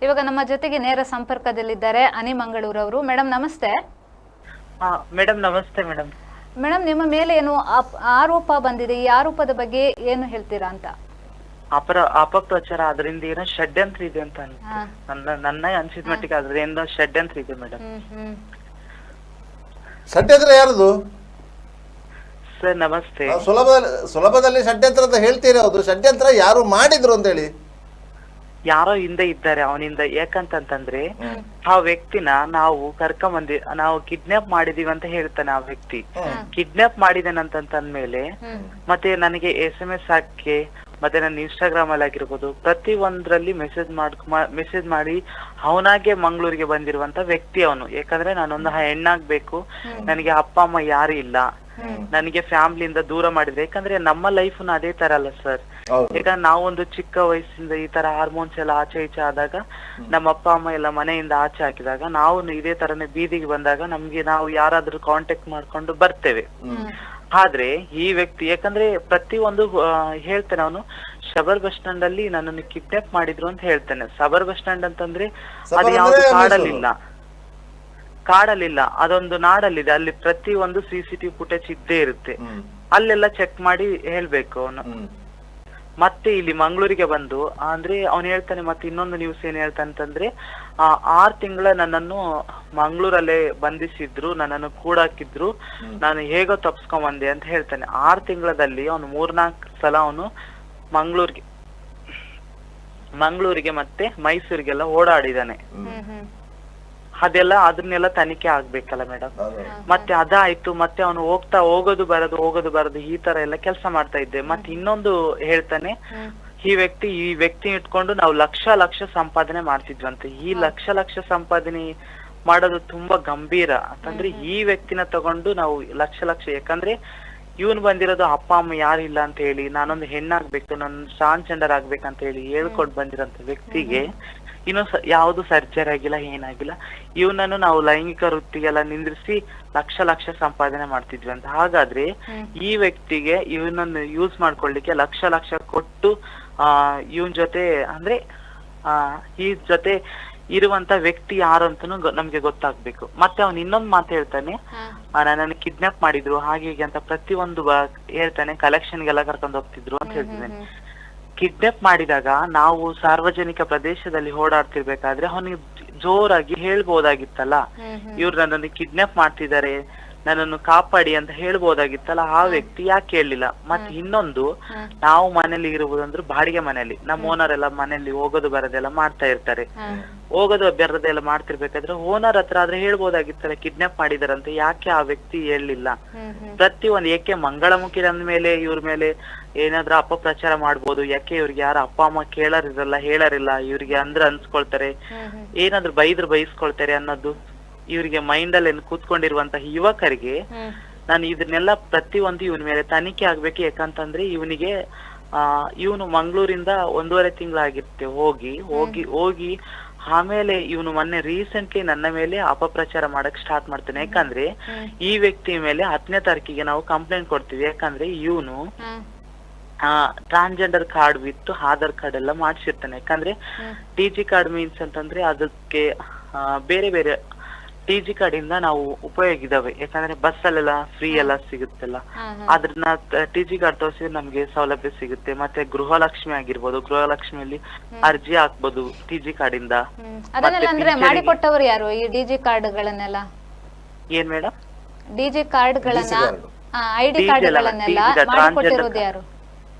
ಇವಾಗ ನಮ್ಮ ಜೊತೆಗೆ ನೇರ ಸಂಪರ್ಕದಲ್ಲಿದ್ದಾರೆ ಅನಿ ಮಂಗಳೂರು ಅವರು. ಮೇಡಮ್ ನಮಸ್ತೆ. ಮೇಡಮ್ ನಮಸ್ತೆ ಮೇಡಮ್. ಮೇಡಮ್ ನಿಮ್ಮ ಮೇಲೆ ಏನು ಆರೋಪ ಬಂದಿದೆ, ಈ ಆರೋಪದ ಬಗ್ಗೆ ಏನು ಹೇಳ್ತೀರಾ ಅಂತ? ಅಪಪ್ರಚಾರ, ಅದರಿಂದ ಏನೋ ಷಡ್ಯಂತ್ರ ಇದೆ ಅಂತ ನನ್ನ ಅನ್ಸಿದ ಮಟ್ಟಿಗೆ ಅದ್ರಿಂದ ಷಡ್ಯಂತ್ರ ಇದೆ ಮೇಡಮ್. ಷಡ್ಯಂತ್ರ ಯಾರದು ಸರ್ ನಮಸ್ತೆ. ಸುಲಭದಲ್ಲಿ ಷಡ್ಯಂತ್ರ ಅಂತ ಹೇಳ್ತೀರಿ, ಹೌದು. ಷಡ್ಯಂತ್ರ ಯಾರು ಮಾಡಿದ್ರು ಅಂತ ಹೇಳಿ? ಯಾರೋ ಹಿಂದೆ ಇದ್ದಾರೆ ಅವನಿಂದ. ಯಾಕಂತಂದ್ರೆ ಆ ವ್ಯಕ್ತಿನ ನಾವು ಕರ್ಕೊಂಬಂದಿ, ನಾವು ಕಿಡ್ನಾಪ್ ಮಾಡಿದೀವಿ ಅಂತ ಹೇಳ್ತಾನೆ ಆ ವ್ಯಕ್ತಿ. ಕಿಡ್ನಾಪ್ ಮಾಡಿದೇನಂತಂದ್ಮೇಲೆ ಮತ್ತೆ ನನಗೆ SMS ಹಾಕಿ, ಮತ್ತೆ ನನ್ನ ಇನ್ಸ್ಟಾಗ್ರಾಮ್ ಅಲ್ಲಿ ಆಗಿರ್ಬೋದು ಪ್ರತಿ ಒಂದ್ರಲ್ಲಿ ಮೆಸೇಜ್ ಮಾಡಿ ಅವನಾಗೆ ಮಂಗಳೂರಿಗೆ ಬಂದಿರುವಂತ ವ್ಯಕ್ತಿ ಅವನು. ಯಾಕಂದ್ರೆ ನಾನೊಂದು ಹೆಣ್ಣಾಗ್ಬೇಕು, ನನಗೆ ಅಪ್ಪ ಅಮ್ಮ ಯಾರು ಇಲ್ಲ, ನನಗೆ ಫ್ಯಾಮಿಲಿಯಿಂದ ದೂರ ಮಾಡಿದ್ರೆ. ಯಾಕಂದ್ರೆ ನಮ್ಮ ಲೈಫ್ ಅದೇ ತರ ಅಲ್ಲ ಸರ್. ಯಾಕಂದ್ರೆ ನಾವೊಂದು ಚಿಕ್ಕ ವಯಸ್ಸಿಂದ ಈ ತರ ಹಾರ್ಮೋನ್ಸ್ ಎಲ್ಲ ಆಚೆ ಈಚೆ ಆದಾಗ, ನಮ್ಮ ಅಪ್ಪ ಅಮ್ಮ ಎಲ್ಲ ಮನೆಯಿಂದ ಆಚೆ ಹಾಕಿದಾಗ, ನಾವು ಇದೇ ತರನೇ ಬೀದಿಗೆ ಬಂದಾಗ ನಮ್ಗೆ ನಾವು ಯಾರಾದ್ರೂ ಕಾಂಟ್ಯಾಕ್ಟ್ ಮಾಡ್ಕೊಂಡು ಬರ್ತೇವೆ. ಆದ್ರೆ ಈ ವ್ಯಕ್ತಿ ಯಾಕಂದ್ರೆ ಪ್ರತಿ ಒಂದು ಹೇಳ್ತಾನೆ ಅವನು. ಸಬರ್ ಬಸ್ ಸ್ಟ್ಯಾಂಡ್ ಅಲ್ಲಿ ನನ್ನನ್ನು ಕಿಡ್ನಾಪ್ ಮಾಡಿದ್ರು ಅಂತ ಹೇಳ್ತಾನೆ. ಸಬರ್ ಬಸ್ ಸ್ಟ್ಯಾಂಡ್ ಅಂತಂದ್ರೆ ಅದು ಯಾವ್ದು ಕಾಡಲ್ಲಿಲ್ಲ, ಅದೊಂದು ನಾಡಲ್ಲಿದೆ. ಅಲ್ಲಿ ಪ್ರತಿ ಒಂದು CCTV ಫುಟೇಜ್ ಇದ್ದೇ ಇರುತ್ತೆ. ಅಲ್ಲೆಲ್ಲ ಚೆಕ್ ಮಾಡಿ ಹೇಳ್ಬೇಕು ಅವನು. ಮತ್ತೆ ಇಲ್ಲಿ ಮಂಗಳೂರಿಗೆ ಬಂದು ಅಂದ್ರೆ ಅವನು ಹೇಳ್ತಾನೆ. ಮತ್ತೆ ಇನ್ನೊಂದು ನ್ಯೂಸ್ ಏನ್ ಹೇಳ್ತಾನಂತಂದ್ರೆ 6 ತಿಂಗಳ ನನ್ನನ್ನು ಮಂಗಳೂರಲ್ಲೇ ಬಂಧಿಸಿದ್ರು, ನನ್ನನ್ನು ಕೂಡಾಕಿದ್ರು, ನಾನು ಹೇಗೋ ತಪ್ಸ್ಕೊಂಡ್ ಬಂದೆ ಅಂತ ಹೇಳ್ತಾನೆ. 6 ತಿಂಗಳಲ್ಲಿ ಅವನು 3-4 ಸಲ ಅವನು ಮಂಗಳೂರಿಗೆ ಮತ್ತೆ ಮೈಸೂರಿಗೆಲ್ಲ ಓಡಾಡಿದಾನೆ. ಅದನ್ನೆಲ್ಲ ತನಿಖೆ ಆಗ್ಬೇಕಲ್ಲ ಮೇಡಮ್. ಮತ್ತೆ ಅದಾಯ್ತು, ಮತ್ತೆ ಅವನು ಹೋಗೋದು ಬರೋದು ಈ ತರ ಎಲ್ಲ ಕೆಲಸ ಮಾಡ್ತಾ ಇದ್ದೆ. ಮತ್ತೆ ಇನ್ನೊಂದು ಹೇಳ್ತಾನೆ, ಈ ವ್ಯಕ್ತಿ ಇಟ್ಕೊಂಡು ನಾವು ಲಕ್ಷ ಸಂಪಾದನೆ ಮಾಡ್ತಿದ್ವಂತೆ. ಈ ಲಕ್ಷ ಸಂಪಾದನೆ ಮಾಡೋದು ತುಂಬಾ ಗಂಭೀರ ಅಂತಂದ್ರೆ ಈ ವ್ಯಕ್ತಿನ ತಗೊಂಡು ನಾವು ಲಕ್ಷ ಯಾಕಂದ್ರೆ ಇವನು ಬಂದಿರೋದು ಅಪ್ಪ ಅಮ್ಮ ಯಾರಿಲ್ಲ ಅಂತ ಹೇಳಿ, ನಾನೊಂದು ಹೆಣ್ಣಾಗ್ಬೇಕು, ನಾನು ಟ್ರಾನ್ಸ್ಜೆಂಡರ್ ಆಗ್ಬೇಕಂತ ಹೇಳಿ ಹೇಳ್ಕೊಂಡು ಬಂದಿರೋಂತ ವ್ಯಕ್ತಿಗೆ ಇನ್ನು ಯಾವ್ದು ಸರ್ಜರಿ ಆಗಿಲ್ಲ, ಏನಾಗಿಲ್ಲ. ಇವನನ್ನು ನಾವು ಲೈಂಗಿಕ ವೃತ್ತಿಗೆಲ್ಲ ನಿಂದ್ರಿಸಿ ಲಕ್ಷ ಸಂಪಾದನೆ ಮಾಡ್ತಿದ್ವಿ ಅಂತ. ಹಾಗಾದ್ರೆ ಈ ವ್ಯಕ್ತಿಗೆ ಇವನನ್ನು ಯೂಸ್ ಮಾಡ್ಕೊಳ್ಳಿಕ್ಕೆ ಲಕ್ಷ ಕೊಟ್ಟು ಇವನ್ ಜೊತೆ ಅಂದ್ರೆ ಈ ಜೊತೆ ಇರುವಂತ ವ್ಯಕ್ತಿ ಯಾರು ಅಂತನೂ ನಮ್ಗೆ ಗೊತ್ತಾಗ್ಬೇಕು. ಮತ್ತೆ ಅವ್ನು ಇನ್ನೊಂದ್ ಮಾತು ಹೇಳ್ತಾನೆ, ನನ್ನನ್ನು ಕಿಡ್ನಾಪ್ ಮಾಡಿದ್ರು ಹಾಗೆ ಹೀಗೆ ಅಂತ ಪ್ರತಿಯೊಂದು ಹೇಳ್ತಾನೆ. ಕಲೆಕ್ಷನ್ಗೆಲ್ಲ ಕರ್ಕೊಂಡು ಹೋಗ್ತಿದ್ರು ಅಂತ ಹೇಳ್ತಿದ್ದಾನೆ. ಕಿಡ್ನಾಪ್ ಮಾಡಿದಾಗ ನಾವು ಸಾರ್ವಜನಿಕ ಪ್ರದೇಶದಲ್ಲಿ ಓಡಾಡ್ತಿರ್ಬೇಕಾದ್ರೆ ಅವನಿಗೆ ಜೋರಾಗಿ ಹೇಳ್ಬೋದಾಗಿತ್ತಲ್ಲ, ಇವ್ರು ನನ್ನನ್ನು ಕಿಡ್ನಾಪ್ ಮಾಡ್ತಿದ್ದಾರೆ, ನನ್ನನ್ನು ಕಾಪಾಡಿ ಅಂತ ಹೇಳ್ಬೋದಾಗಿತ್ತಲ್ಲ. ಆ ವ್ಯಕ್ತಿ ಯಾಕೆ ಹೇಳಿಲ್ಲ? ಮತ್ತೆ ಇನ್ನೊಂದು, ನಾವು ಮನೇಲಿ ಇರುವುದಂದ್ರೆ ಬಾಡಿಗೆ ಮನೆಯಲ್ಲಿ, ನಮ್ಮ ಓನರ್ ಎಲ್ಲ ಮನೆಯಲ್ಲಿ ಹೋಗೋದು ಬರೋದೆಲ್ಲ ಮಾಡ್ತಾ ಇರ್ತಾರೆ. ಹೋಗೋದು ಬರೋದೆಲ್ಲ ಮಾಡ್ತಿರ್ಬೇಕಾದ್ರೆ ಓನರ್ ಹತ್ರ ಆದ್ರೆ ಹೇಳ್ಬೋದಾಗಿತ್ತಲ್ಲ ಕಿಡ್ನಾಪ್ ಮಾಡಿದಾರಂತ. ಯಾಕೆ ಆ ವ್ಯಕ್ತಿ ಹೇಳಲಿಲ್ಲ? ಪ್ರತಿಯೊಂದು ಏಕೆ ಮಂಗಳಮುಖಿ ಅಂದ ಮೇಲೆ ಇವ್ರ ಮೇಲೆ ಏನಾದ್ರೂ ಅಪಪ್ರಚಾರ ಮಾಡ್ಬೋದು. ಯಾಕೆ ಇವ್ರಿಗೆ ಯಾರ ಅಪ್ಪ ಅಮ್ಮ ಹೇಳರಿಲ್ಲ, ಇವ್ರಿಗೆ ಅನ್ಸ್ಕೊಳ್ತಾರೆ, ಏನಾದ್ರು ಬೈಸ್ಕೊಳ್ತಾರೆ ಅನ್ನೋದು ಇವ್ರಿಗೆ ಮೈಂಡ್ ಅಲ್ಲಿ ಕೂತ್ಕೊಂಡಿರುವಂತ ಯುವಕರಿಗೆ ನಾನು ಇದನ್ನೆಲ್ಲ ಪ್ರತಿಯೊಂದು ಇವನ ಮೇಲೆ ತನಿಖೆ ಆಗ್ಬೇಕು. ಯಾಕಂತಂದ್ರೆ ಇವನು ಮಂಗಳೂರಿಂದ 1.5 ತಿಂಗಳಾಗಿರುತ್ತೆ ಹೋಗಿ ಆಮೇಲೆ ಇವನು ಮೊನ್ನೆ ರೀಸೆಂಟ್ಲಿ ನನ್ನ ಮೇಲೆ ಅಪಪ್ರಚಾರ ಮಾಡಕ್ ಸ್ಟಾರ್ಟ್ ಮಾಡ್ತಾನೆ. ಯಾಕಂದ್ರೆ ಈ ವ್ಯಕ್ತಿ ಮೇಲೆ 10ನೇ ತಾರೀಕಿಗೆ ನಾವು ಕಂಪ್ಲೇಂಟ್ ಕೊಡ್ತೀವಿ. ಯಾಕಂದ್ರೆ ಇವನು transgender card with Aadhaar card ಎಲ್ಲ ಮಾಡ್ಸಿರ್ತಾನೆ. ಯಾಕಂದ್ರೆ TG ಕಾರ್ಡ್ ಮೀನ್ಸ್ ಅಂತಂದ್ರೆ ಅದಕ್ಕೆ ಬೇರೆ TG ಕಾರ್ಡ್ ಇಂದ ನಾವು ಉಪಯೋಗ ಇದಾವೆ. ಯಾಕಂದ್ರೆ ಬಸ್ ಅಲ್ಲೆಲ್ಲ ಫ್ರೀ ಎಲ್ಲ ಸಿಗುತ್ತಲ್ಲ, ಅದ್ರನ್ನ TG ಕಾರ್ಡ್ ತೋರಿಸಿದ್ರೆ ನಮ್ಗೆ ಸೌಲಭ್ಯ ಸಿಗುತ್ತೆ. ಮತ್ತೆ ಗೃಹಲಕ್ಷ್ಮಿ ಆಗಿರ್ಬೋದು, ಗೃಹಲಕ್ಷ್ಮಿಯಲ್ಲಿ ಅರ್ಜಿ ಹಾಕ್ಬೋದು TG ಕಾರ್ಡ್ ಇಂದ. ಮಾಡಿಕೊಟ್ಟವರು ಯಾರು ಈ DG ಕಾರ್ಡ್ ಗಳನ್ನೆಲ್ಲ? ಏನ್ ಮೇಡಮ್? DG ಕಾರ್ಡ್ ಗಳನ್ನ ID ಕಾರ್ಡ್ ಗಳನ್ನೆಲ್ಲ ಮಾಡಿಕೊಟ್ಟಿರೋದು ಯಾರು?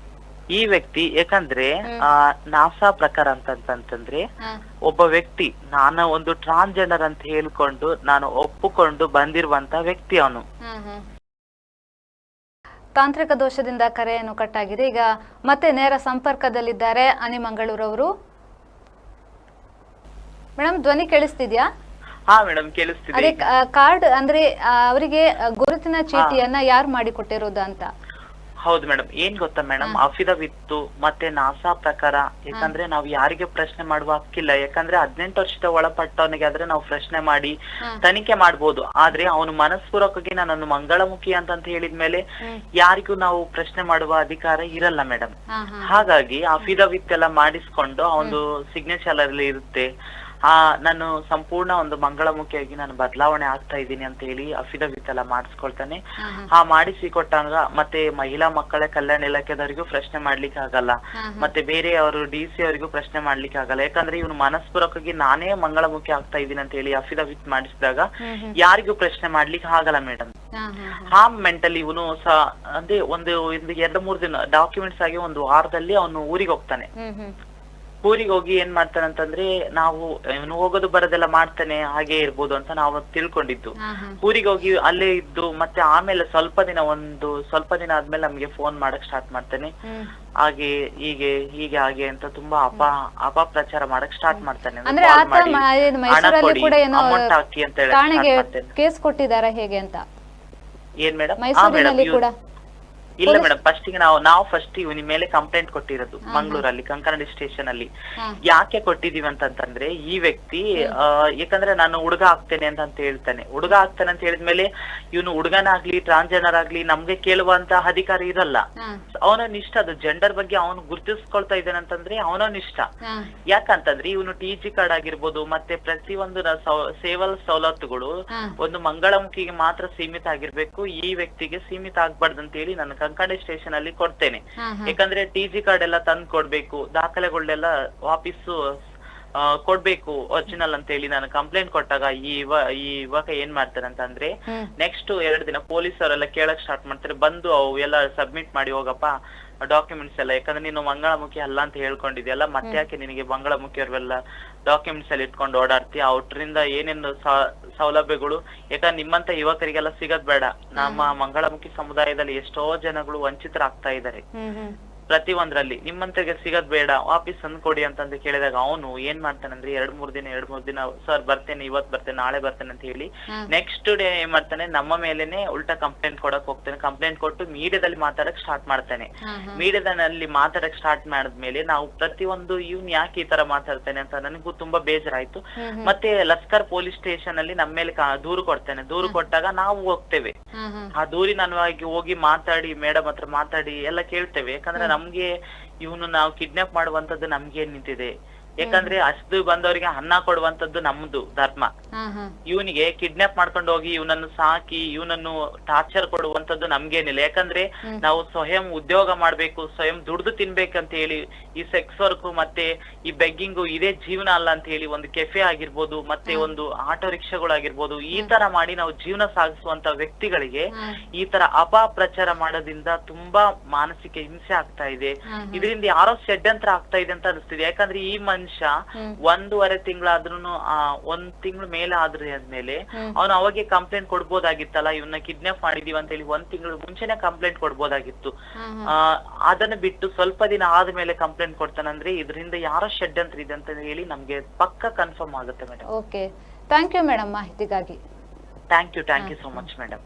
ಈ ವ್ಯಕ್ತಿ. ಯಾಕಂದ್ರೆ ನಾಸಾ ಪ್ರಕಾರ ಅಂತಂದ್ರೆ ಒಬ್ಬ ವ್ಯಕ್ತಿ ನಾನು ಒಂದು ಟ್ರಾನ್ಸ್ಜೆಂಡರ್ ಅಂತ ಹೇಳ್ಕೊಂಡು ನಾನು ಒಪ್ಪಿಕೊಂಡು ಬಂದಿರುವಂತ ವ್ಯಕ್ತಿ ಅವನು. ತಾಂತ್ರಿಕ ದೋಷದಿಂದ ಕರೆಯನ್ನು ಕಟ್ಟಾಗಿದೆ. ಈಗ ಮತ್ತೆ ನೇರ ಸಂಪರ್ಕದಲ್ಲಿದ್ದಾರೆ ಅನಿ ಮಂಗಳೂರು ಅವರು. ಮೇಡಮ್ ಧ್ವನಿ ಕೇಳಿಸ್ತಿದ್ಯಾ? ಹಾ ಮೇಡಮ್ ಕೇಳಿಸ್ತಿದೆ. ಅದೇ ಕಾರ್ಡ್ ಅಂದ್ರೆ ಅವರಿಗೆ ಗುರುತಿನ ಚೀಟಿಯನ್ನ ಯಾರು ಮಾಡಿಕೊಟ್ಟಿರೋದು ಅಂತ? ಹೌದು ಮೇಡಮ್, ಏನ್ ಗೊತ್ತಾ ಮೇಡಮ್, ಅಫಿಡವಿತ್ತು ಮತ್ತೆ ನಾಸಾ ಪ್ರಕಾರ, ಯಾಕಂದ್ರೆ ನಾವು ಯಾರಿಗೆ ಪ್ರಶ್ನೆ ಮಾಡುವ ಹಕ್ಕಿಲ್ಲ. ಯಾಕಂದ್ರೆ 18 ವರ್ಷದ ಒಳಪಟ್ಟವನಿಗೆ ಆದ್ರೆ ನಾವು ಪ್ರಶ್ನೆ ಮಾಡಿ ತನಿಖೆ ಮಾಡ್ಬೋದು. ಆದ್ರೆ ಅವನು ಮನಸ್ಪೂರ್ವಕವಾಗಿ ನನ್ನನ್ನು ಮಂಗಳಮುಖಿ ಅಂತ ಹೇಳಿದ್ಮೇಲೆ ಯಾರಿಗೂ ನಾವು ಪ್ರಶ್ನೆ ಮಾಡುವ ಅಧಿಕಾರ ಇರಲ್ಲ ಮೇಡಮ್. ಹಾಗಾಗಿ ಅಫಿಡವಿತ್ ಎಲ್ಲ ಮಾಡಿಸ್ಕೊಂಡು ಅವನು ಸಿಗ್ನೇಚರ್ ಅಲ್ಲಿ ಇರುತ್ತೆ, ನಾನು ಸಂಪೂರ್ಣ ಒಂದು ಮಂಗಳಮುಖಿಯಾಗಿ ನಾನು ಬದಲಾವಣೆ ಆಗ್ತಾ ಇದ್ದೀನಿ ಅಂತ ಹೇಳಿ ಅಫಿಡವಿತ್ ಎಲ್ಲ ಮಾಡಿಸ್ಕೊಳ್ತಾನೆ. ಮಾಡಿಸಿ ಕೊಟ್ಟಾಗ ಮತ್ತೆ ಮಹಿಳಾ ಮಕ್ಕಳ ಕಲ್ಯಾಣ ಇಲಾಖೆದವರಿಗೂ ಪ್ರಶ್ನೆ ಮಾಡ್ಲಿಕ್ಕೆ ಆಗಲ್ಲ, ಮತ್ತೆ ಬೇರೆ ಅವರು DC ಅವರಿಗೂ ಪ್ರಶ್ನೆ ಮಾಡ್ಲಿಕ್ಕೆ ಆಗಲ್ಲ. ಯಾಕಂದ್ರೆ ಇವನು ಮನಸ್ಪೂರ್ವಕವಾಗಿ ನಾನೇ ಮಂಗಳಮುಖಿ ಆಗ್ತಾ ಇದ್ದೀನಿ ಅಂತ ಹೇಳಿ ಅಫಿಡವಿತ್ ಮಾಡಿಸಿದಾಗ ಯಾರಿಗೂ ಪ್ರಶ್ನೆ ಮಾಡ್ಲಿಕ್ಕೆ ಆಗಲ್ಲ ಮೇಡಮ್. ಆ ಮೆಂಟಲಿ ಇವನು ಅಂದ್ರೆ ಒಂದು 2-3 ದಿನ ಡಾಕ್ಯುಮೆಂಟ್ಸ್ ಆಗಿ ಒಂದು ವಾರದಲ್ಲಿ ಅವನು ಊರಿಗೆ ಹೋಗ್ತಾನೆ. ಊರಿಗೆ ಹೋಗಿ ಏನ್ ಮಾಡ್ತಾನಂತಂದ್ರೆ, ನಾವು ಇವನು ಹೋಗೋದು ಬರೋದೆಲ್ಲ ಮಾಡ್ತಾನೆ, ಹಾಗೆ ಇರ್ಬೋದು ಅಂತ ನಾವು ತಿಳ್ಕೊಂಡಿದ್ದು. ಊರಿಗೆ ಹೋಗಿ ಅಲ್ಲೇ ಇದ್ದು ಮತ್ತೆ ಆಮೇಲೆ ಸ್ವಲ್ಪ ದಿನ ಆದ್ಮೇಲೆ ನಮ್ಗೆ ಫೋನ್ ಮಾಡಕ್ ಸ್ಟಾರ್ಟ್ ಮಾಡ್ತಾನೆ. ಹಾಗೆ ಹೀಗೆ ಹಾಗೆ ಅಂತ ತುಂಬಾ ಅಪಪ್ರಚಾರ ಮಾಡಕ್ ಸ್ಟಾರ್ಟ್ ಮಾಡ್ತಾನೆ. ಅಂದ್ರೆ ಮೈಸೂರಲ್ಲಿ ಕೂಡ ಏನೋ ಅಮೌಂಟ್ ಹಾಕಿ ಅಂತ ಹೇಳಿ ಕೇಸ್ ಕೊಟ್ಟಿದ್ದಾರೆ ಹೇಗೆ ಅಂತ. ಏನ್ ಮೇಡಮ್? ಮೈಸೂರಿನಲ್ಲಿ ಕೂಡ ಇಲ್ಲ ಮೇಡಮ್, ಫಸ್ಟಿಗೆ ನಾವು ಫಸ್ಟ್ ಇವನ ಮೇಲೆ ಕಂಪ್ಲೇಂಟ್ ಕೊಟ್ಟಿರೋದು ಮಂಗಳೂರಲ್ಲಿ ಕಂಕನಾಡಿ ಸ್ಟೇಷನ್ ಅಲ್ಲಿ. ಯಾಕೆ ಕೊಟ್ಟಿದೀವಿ ಅಂತಂದ್ರೆ, ಈ ವ್ಯಕ್ತಿ ಯಾಕಂದ್ರೆ ನಾನು ಹುಡುಗ ಆಗ್ತೇನೆ ಅಂತ ಹೇಳ್ತಾನೆ. ಹುಡುಗ ಆಗ್ತಾನೆ ಅಂತ ಹೇಳಿದ್ಮೇಲೆ ಇವನು ಹುಡುಗನಾಗ್ಲಿ ಟ್ರಾನ್ಸ್ಜೆಂಡರ್ ಆಗ್ಲಿ ನಮ್ಗೆ ಕೇಳುವಂತ ಅಧಿಕಾರ ಇರಲ್ಲ. ಅವನನ್ನ ಇಷ್ಟ, ಅದು ಜೆಂಡರ್ ಬಗ್ಗೆ ಅವನು ಗುರುತಿಸ್ಕೊಳ್ತಾ ಇದ್ದಾನೆ ಅಂತಂದ್ರೆ ಅವನನ್ನ ಇಷ್ಟ. ಯಾಕಂತಂದ್ರೆ ಇವನು TG ಕಾರ್ಡ್ ಆಗಿರ್ಬೋದು ಮತ್ತೆ ಪ್ರತಿಯೊಂದು ಸೇವಲ್ ಸವಲತ್ತುಗಳು ಒಂದು ಮಂಗಳಮುಖಿಗೆ ಮಾತ್ರ ಸೀಮಿತ ಆಗಿರ್ಬೇಕು, ಈ ವ್ಯಕ್ತಿಗೆ ಸೀಮಿತ ಆಗ್ಬಾರ್ದು ಅಂತ ಹೇಳಿ ನಾನು ಕಂಕನಾಡಿ ಸ್ಟೇಷನ್ ಅಲ್ಲಿ ಕೊಡ್ತೇನೆ. ಯಾಕಂದ್ರೆ TG ಕಾರ್ಡ್ ಎಲ್ಲ ತಂದು ಕೊಡ್ಬೇಕು, ದಾಖಲೆಗಳೆಲ್ಲ ವಾಪಸ್ಸು ಕೊಡ್ಬೇಕು ಒರಿಜಿನಲ್ ಅಂತ ಹೇಳಿ ನಾನು ಕಂಪ್ಲೇಂಟ್ ಕೊಟ್ಟಾಗ ಈ ಯುವಕ ಏನ್ ಮಾಡ್ತಾರೆ ಅಂತಂದ್ರೆ, ನೆಕ್ಸ್ಟ್ 2 ದಿನ ಪೊಲೀಸರೆಲ್ಲ ಕೇಳಕ್ ಸ್ಟಾರ್ಟ್ ಮಾಡ್ತಾರೆ. ಬಂದು ಅವು ಎಲ್ಲ ಸಬ್ಮಿಟ್ ಮಾಡಿ ಹೋಗಪ್ಪ ಡಾಕ್ಯುಮೆಂಟ್ಸ್ ಎಲ್ಲ, ಯಾಕಂದ್ರೆ ನೀನು ಮಂಗಳಮುಖಿ ಅಲ್ಲ ಅಂತ ಹೇಳ್ಕೊಂಡಿದ್ಯಲ್ಲ, ಮತ್ತೆ ಯಾಕೆ ನಿನಗೆ ಮಂಗಳಮುಖಿ ಅವ್ರೆಲ್ಲ ಡಾಕ್ಯುಮೆಂಟ್ಸ್ ಎಲ್ಲ ಇಟ್ಕೊಂಡು ಓಡಾಡ್ತಿ, ಅವ್ರಿಂದ ಏನೇನು ಸೌಲಭ್ಯಗಳು, ಯಾಕಂದ್ರೆ ನಿಮ್ಮಂತ ಯುವಕರಿಗೆಲ್ಲ ಸಿಗದ್ ಬೇಡ. ನಮ್ಮ ಮಂಗಳಮುಖಿ ಸಮುದಾಯದಲ್ಲಿ ಎಷ್ಟೋ ಜನಗಳು ವಂಚಿತರಾಗ್ತಾ ಇದ್ದಾರೆ ಪ್ರತಿ ಒಂದ್ರಲ್ಲಿ, ನಿಮ್ಮಂತರಿಗೆ ಸಿಗದ್ ಬೇಡ, ವಾಪಸ್ ತಂದು ಕೊಡಿ ಅಂತಂದು ಕೇಳಿದಾಗ ಅವನು ಏನ್ ಮಾಡ್ತಾನಂದ್ರೆ 2-3 ದಿನ ಸರ್ ಬರ್ತೇನೆ, ಇವತ್ ಬರ್ತೇನೆ, ನಾಳೆ ಬರ್ತೇನೆ ಅಂತ ಹೇಳಿ ನೆಕ್ಸ್ಟ್ ಡೇ ಏನ್ ಮಾಡ್ತಾನೆ, ನಮ್ಮ ಮೇಲೆನೆ ಉಲ್ಟಾ ಕಂಪ್ಲೇಂಟ್ ಕೊಡಕ್ ಹೋಗ್ತಾನೆ. ಕಂಪ್ಲೇಂಟ್ ಕೊಟ್ಟು ಮೀಡಿಯಾದಲ್ಲಿ ಮಾತಾಡಕ್ ಸ್ಟಾರ್ಟ್ ಮಾಡ್ತಾನೆ. ಮೀಡಿಯಾದಲ್ಲಿ ಮಾತಾಡಕ್ ಸ್ಟಾರ್ಟ್ ಮಾಡಿದ್ಮೇಲೆ ನಾವು ಪ್ರತಿಯೊಂದು ಇವ್ನ್ ಯಾಕೆ ಈ ತರ ಮಾತಾಡ್ತಾನೆ ಅಂತ ನನಗೂ ತುಂಬಾ ಬೇಜಾರಾಯ್ತು. ಮತ್ತೆ ಲಸ್ಕರ್ ಪೊಲೀಸ್ ಸ್ಟೇಷನ್ ಅಲ್ಲಿ ನಮ್ಮ ಮೇಲೆ ದೂರು ಕೊಡ್ತಾನೆ. ದೂರು ಕೊಟ್ಟಾಗ ನಾವು ಹೋಗ್ತೇವೆ, ಆ ದೂರಿನವಾಗಿ ಹೋಗಿ ಮಾತಾಡಿ ಮೇಡಮ್ ಹತ್ರ ಮಾತಾಡಿ ಎಲ್ಲ ಕೇಳ್ತೇವೆ. ಯಾಕಂದ್ರೆ ನಮ್ಗೆ ಇವನು ನಾವು ಕಿಡ್ನಾಪ್ ಮಾಡುವಂತದ್ದು ನಮ್ಗೆ ನಿಂತಿದೆ. ಯಾಕಂದ್ರೆ ಅಷ್ಟು ಬಂದವರಿಗೆ ಅನ್ನ ಕೊಡುವಂತದ್ದು ನಮ್ದು ಧರ್ಮ. ಇವನಿಗೆ ಕಿಡ್ನಾಪ್ ಮಾಡ್ಕೊಂಡು ಹೋಗಿ ಇವನನ್ನು ಸಾಕಿ ಇವನನ್ನು ಟಾರ್ಚರ್ ಕೊಡುವಂತದ್ದು ನಮ್ಗೇನಿಲ್ಲ. ಯಾಕಂದ್ರೆ ನಾವು ಸ್ವಯಂ ಉದ್ಯೋಗ ಮಾಡ್ಬೇಕು, ಸ್ವಯಂ ದುಡ್ದು ತಿನ್ಬೇಕಂತ ಹೇಳಿ ಈ ಸೆಕ್ಸ್ ವರ್ಕ್ ಮತ್ತೆ ಈ ಬೆಗ್ಗಿಂಗು ಇದೇ ಜೀವನ ಅಲ್ಲ ಅಂತ ಹೇಳಿ ಒಂದು ಕೆಫೆ ಆಗಿರ್ಬೋದು ಮತ್ತೆ ಒಂದು ಆಟೋ ರಿಕ್ಷಾಗಳಾಗಿರ್ಬೋದು ಈ ತರ ಮಾಡಿ ನಾವು ಜೀವನ ಸಾಗಿಸುವಂತ ವ್ಯಕ್ತಿಗಳಿಗೆ ಈ ತರ ಅಪಪ್ರಚಾರ ಮಾಡೋದ್ರಿಂದ ತುಂಬಾ ಮಾನಸಿಕ ಹಿಂಸೆ ಆಗ್ತಾ ಇದೆ. ಇದರಿಂದ ಯಾರೋ ಷಡ್ಯಂತ್ರ ಆಗ್ತಾ ಇದೆ ಅಂತ ಅನಿಸ್ತಿದೆ. ಯಾಕಂದ್ರೆ ಈ ಮನುಷ್ಯ 1.5 ತಿಂಗಳಾದ್ರೂನು 1 ತಿಂಗಳ ಮೇಲೆ ಆದ್ಮೇಲೆ ಅವನು ಅವಾಗೆ ಕಂಪ್ಲೇಂಟ್ ಕೊಡ್ಬೋದಾಗಿತ್ತಲ್ಲ, ಇವನ್ನ ಕಿಡ್ನಾಪ್ ಮಾಡಿದೀವಿ ಅಂತ ಹೇಳಿ 1 ತಿಂಗಳು ಮುಂಚೆನೆ ಕಂಪ್ಲೇಂಟ್ ಕೊಡ್ಬೋದಾಗಿತ್ತು. ಅದನ್ನ ಬಿಟ್ಟು ಸ್ವಲ್ಪ ದಿನ ಆದ್ಮೇಲೆ ಕಂಪ್ಲೇಂಟ್ ಕೊಡ್ತಾನಂದ್ರೆ ಇದರಿಂದ ಯಾರೋ ಷಡ್ಯಂತ್ರ ಇದೆ ಅಂತ ಹೇಳಿ ನಮ್ಗೆ ಪಕ್ಕ ಕನ್ಫರ್ಮ್ ಆಗುತ್ತೆ madam. Okay, thank you madam ಮಾಹಿತಿಗಾಗಿ. Thank you so much madam.